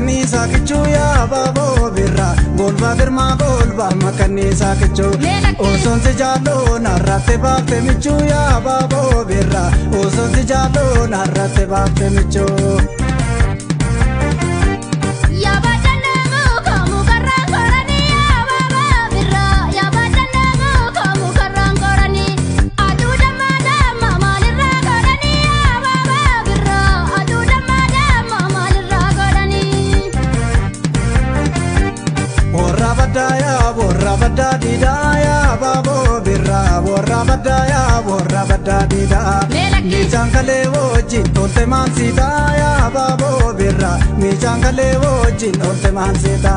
makanisa kichu ya babo birra golba girma golba makanisa kichu oson se jalo narrate bafte michu ya babo birra oson se jalo narrate bafte michu borra badadi ya babo birra borra badadi da mi jankale woji tolte mansita ya babo birra mi jankale woji tolte mansita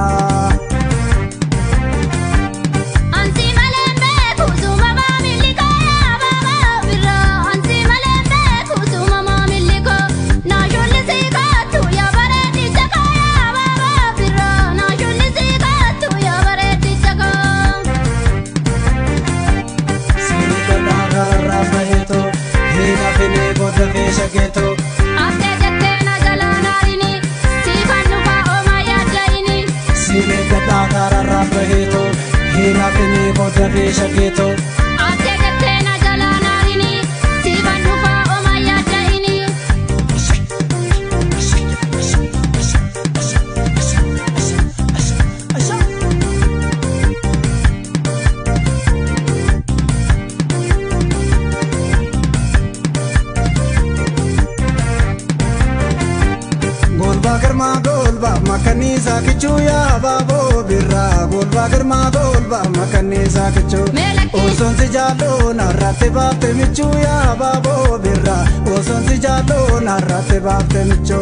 Shageto ate jattena jalanarini sifannu fa omaya jaini sile gata karara baheto hina kini bodabe shageto ate jattena jalanarini sifannu fa omaya jaini golba makanisa kichu ya babo birra golba girma golba makanisa kichu oson se jalo narrate bafte michu ya babo birra oson se jalo narrate bafte michu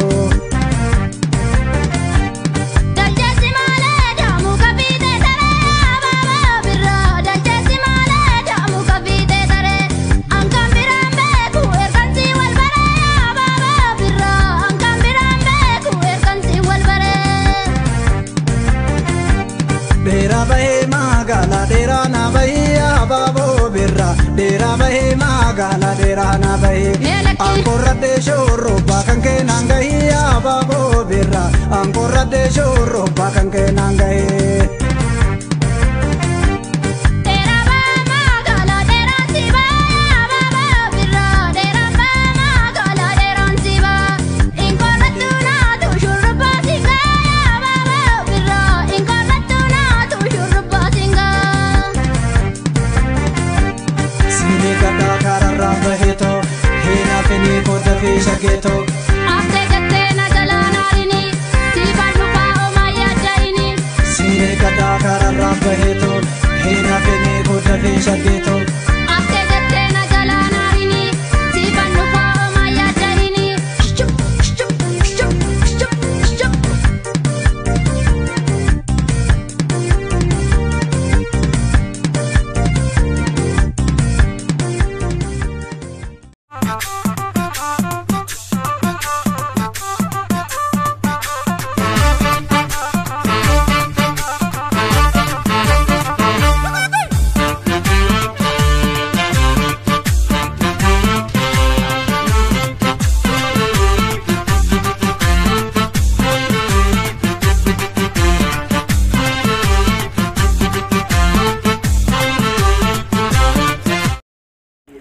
dera bahe magala dera na bahe angkora de shoro bakan ke nangai ya babo birra angkora de shoro bakan ke nangai Shageto ate jattena jalanarini sifannu fa omaya jaini sile gata karara baheto hina kini bodabe shageto ate jattena jalanarini sifannu fa omaya jaini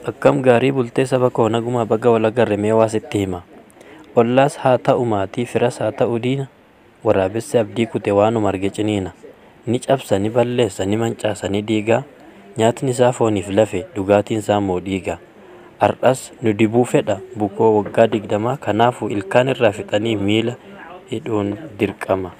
Akkam gaarii bultee saba koo naguma baga wala garre mee waa sitti hima ollaas haa ta'u maatii firas haa ta'u diina waraabessi abdii kute waanuma arge ciniina ni cabsa ni balleessa ni mancaasa ni diigaa nyaatni isaa fooniif lafe dhugaatiin isaa moo dhiigaa ardhas nu dibuu fedha bukoo waggaa 20 kanaafuu ilkaan irraa fixanii miila hidhuun dirqama.